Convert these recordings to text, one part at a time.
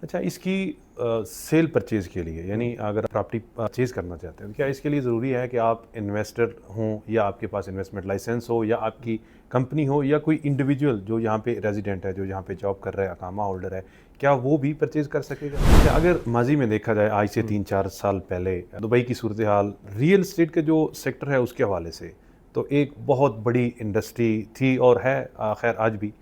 अच्छा, इसकी cell purchase के लिए, यानी अगर प्रॉपर्टी परचेज करना चाहते हैं, क्या इसके लिए ज़रूरी है कि आप इन्वेस्टर हों या आपके पास इन्वेस्टमेंट लाइसेंस हो या आपकी कंपनी हो या कोई इंडिविजुअल जो यहाँ पे रेजिडेंट है, जो यहाँ पे जॉब कर रहा है, अकामा होल्डर है, क्या वो भी परचेज कर सकेगा? अच्छा, अगर माजी में देखा जाए आज से 3-4 साल पहले दुबई की सूरत हाल रियल एस्टेट का जो सेक्टर है उसके हवाले से तो एक बहुत बड़ी इंडस्ट्री थी और है, खैर आज भी।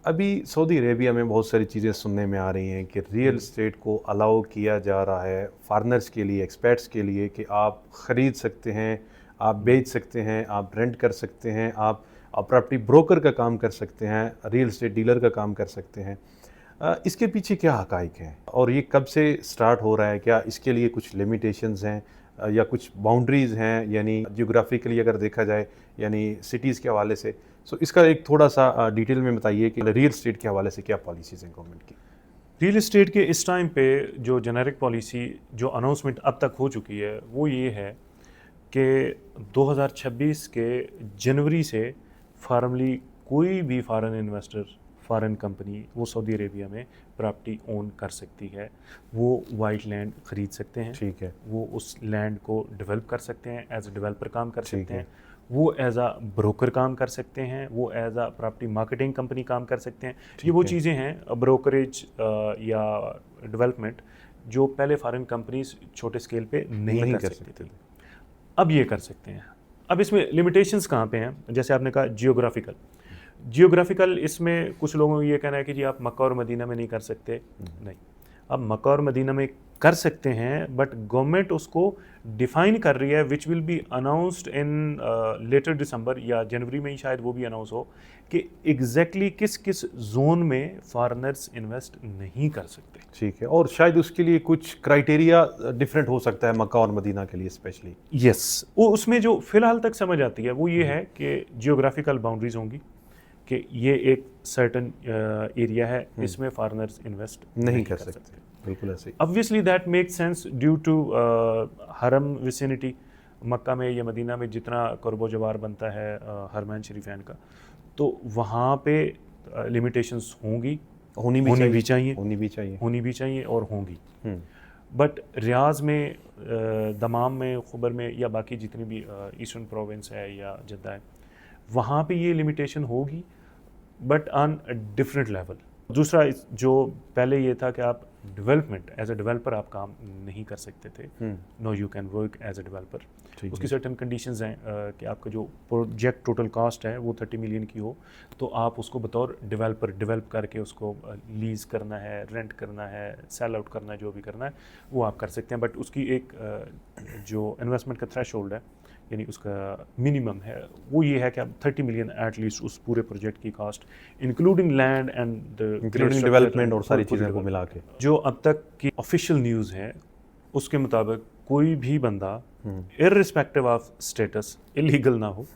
अभी सऊदी अरेबिया में बहुत सारी चीज़ें सुनने में आ रही हैं कि रियल एस्टेट को अलाउ किया जा रहा है फॉरेनर्स के लिए, एक्सपर्ट्स के लिए, कि आप ख़रीद सकते हैं, आप बेच सकते हैं, आप रेंट कर सकते हैं, आप प्रॉपर्टी ब्रोकर का काम कर सकते हैं, रियल एस्टेट डीलर का काम कर सकते हैं। इसके पीछे क्या हक़ाइक़ हैं और ये कब से स्टार्ट हो रहा है? क्या इसके लिए कुछ लिमिटेशंस हैं या कुछ बाउंड्रीज़ हैं, यानी जियोग्राफिकली अगर देखा जाए, यानी सिटीज़ के हवाले से? सो इसका एक थोड़ा सा डिटेल में बताइए कि रियल एस्टेट के हवाले से क्या पॉलिसीज़ हैं गवर्नमेंट की? रियल एस्टेट के इस टाइम पे जो जेनेरिक पॉलिसी जो अनाउंसमेंट अब तक हो चुकी है वो ये है कि 2026 के जनवरी से फॉर्मली कोई भी फॉरेन इन्वेस्टर, फॉरेन कंपनी वो सऊदी अरेबिया में प्रॉपर्टी ओन कर सकती है। वो वाइट लैंड ख़रीद सकते हैं, ठीक है, वो उस लैंड को डेवलप कर सकते हैं, एज ए डेवलपर काम कर सकते हैं, वो एज आ ब्रोकर काम कर सकते हैं, वो एज आ प्रॉपर्टी मार्केटिंग कंपनी काम कर सकते हैं। ये वो चीज़ें हैं ब्रोकरेज या डेवलपमेंट जो पहले फॉरेन कंपनीज छोटे स्केल पे नहीं कर सकती थी, अब ये कर सकते हैं। अब इसमें लिमिटेशंस कहाँ पे हैं? जैसे आपने कहा जियोग्राफिकल इसमें कुछ लोगों को ये कहना है कि जी आप मक्का और मदीना में नहीं कर सकते। नहीं, अब मक्का और मदीना में कर सकते हैं, बट गवर्नमेंट उसको डिफाइन कर रही है, which will be announced in later दिसंबर या जनवरी में ही शायद वो भी अनाउंस हो कि एग्जैक्टली किस किस जोन में फॉरेनर्स इन्वेस्ट नहीं कर सकते। ठीक है, और शायद उसके लिए कुछ क्राइटेरिया डिफरेंट हो सकता है मक्का और मदीना के लिए स्पेशली। यस, वो उसमें जो फिलहाल तक समझ आती है वो ये है कि जियोग्राफिकल बाउंड्रीज होंगी कि ये एक सर्टन एरिया है, इसमें फॉरेनर्स इन्वेस्ट नहीं कर सकते। बिल्कुल ऐसे ही। Obviously that makes sense due to हरम विसिनिटी, मक्का में या मदीना में जितना कुर्बो जवार बनता है हरमैन शरीफैन का, तो वहाँ पे लिमिटेशंस होंगी, होनी भी चाहिए और होंगी। बट रियाज में, दमाम में, खुबर में या बाकी जितनी भी ईस्टर्न प्रोविंस है या जद्दा है, वहाँ पे ये लिमिटेशन होगी, बट ऑन डिफरेंट लेवल। दूसरा जो पहले ये था कि आप डेवलपमेंट एज ए डेवलपर आप काम नहीं कर सकते थे, no you can work as a developer. उसकी सर्टन कंडीशंस हैं कि आपका जो प्रोजेक्ट टोटल कॉस्ट है वो 30 मिलियन की हो, तो आप उसको बतौर डेवलपर डेवलप करके उसको लीज करना है, रेंट करना है, सेल आउट करना है, जो भी करना है वो आप कर सकते हैं। बट उसकी एक जो इन्वेस्टमेंट का थ्रेशोल्ड है, यानी उसका मिनिमम है, वो ये है कि आप 30 मिलियन एटलीस्ट उस पूरे प्रोजेक्ट की cost including land and including development और सारी चीज़ों को मिला के। जो अब तक की ऑफिशियल न्यूज़ है उसके मुताबिक कोई भी बंदा इररिस्पेक्टिव ऑफ स्टेटस इलीगल ना हो,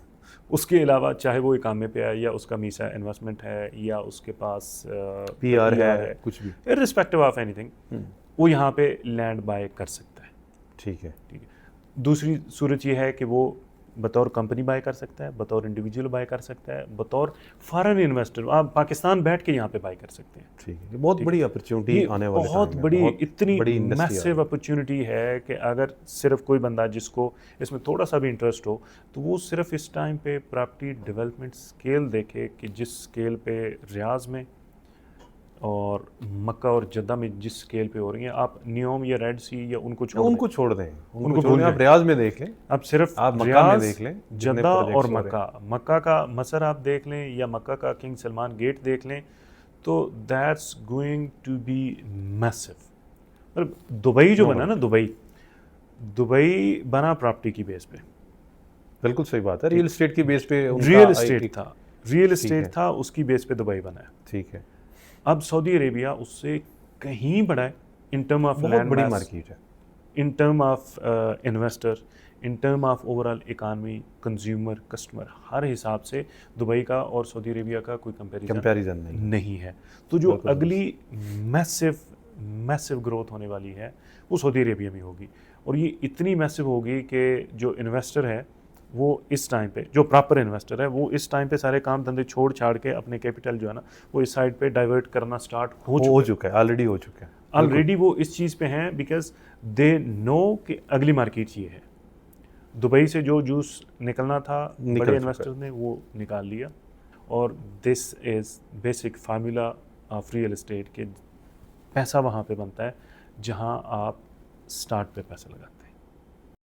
उसके अलावा चाहे वो इकामे पे है या उसका मीसा इन्वेस्टमेंट है या उसके पास PR है, कुछ भी, इररिस्पेक्टिव ऑफ एनीथिंग, वो यहाँ पे लैंड बाय कर सकता है। ठीक है। दूसरी सूरत ये है कि वो बतौर कंपनी बाय कर सकता है, बतौर इंडिविजुअल बाय कर सकता है, बतौर फॉरेन इन्वेस्टर आप पाकिस्तान बैठ के यहाँ पे बाय कर सकते हैं। ठीक है, बहुत बड़ी अपॉर्चुनिटी आने वाले बहुत बड़ी इतनी मैसिव अपॉर्चुनिटी है कि अगर सिर्फ कोई बंदा जिसको इसमें थोड़ा सा भी इंटरेस्ट हो तो वो सिर्फ इस टाइम पे प्रॉपर्टी डेवलपमेंट स्केल देखे कि जिस स्केल पे रियाज में और मक्का और जद्दा में जिस स्केल पे हो रही हैं, आप नियोम या रेड सी या उनको छोड़ दें, उनको भूल, आप रियाज में देख लें, आप सिर्फ आप मक्का में देख लें, जद्दा और मक्का का मसर आप देख लें या मक्का का किंग सलमान गेट देख लें, तो that's going to be massive. मतलब दुबई जो बना ना, दुबई बना प्रॉपर्टी की बेस पे, बिल्कुल सही बात है, रियल एस्टेट की बेस पे, रियल एस्टेट था उसकी बेस पे दुबई बना है। ठीक है, अब सऊदी अरेबिया उससे कहीं बड़ा है इन टर्म ऑफ बहुत बड़ी मार्केट है, in term of investor, in term of overall economy, consumer, customer, हर हिसाब से दुबई का और सऊदी अरेबिया का कोई कंपैरिजन नहीं है। तो जो अगली मैसिव ग्रोथ होने वाली है वो सऊदी अरेबिया में होगी, और ये इतनी मैसिव होगी कि जो इन्वेस्टर है वो इस टाइम पे, जो प्रॉपर इन्वेस्टर है वो इस टाइम पे सारे काम धंधे छोड़ छाड़ के अपने कैपिटल जो है ना वो इस साइड पे डाइवर्ट करना स्टार्ट हो चुका है, ऑलरेडी हो चुका है। ऑलरेडी वो इस चीज़ पे हैं बिकॉज दे नो कि अगली मार्केट ये है। दुबई से जो जूस निकलना था निकल बड़े चुका इन्वेस्टर्स ने वो निकाल लिया, और this is basic formula of real estate के पैसा वहाँ पे बनता है जहाँ आप स्टार्ट पे पैसा लगाते हैं।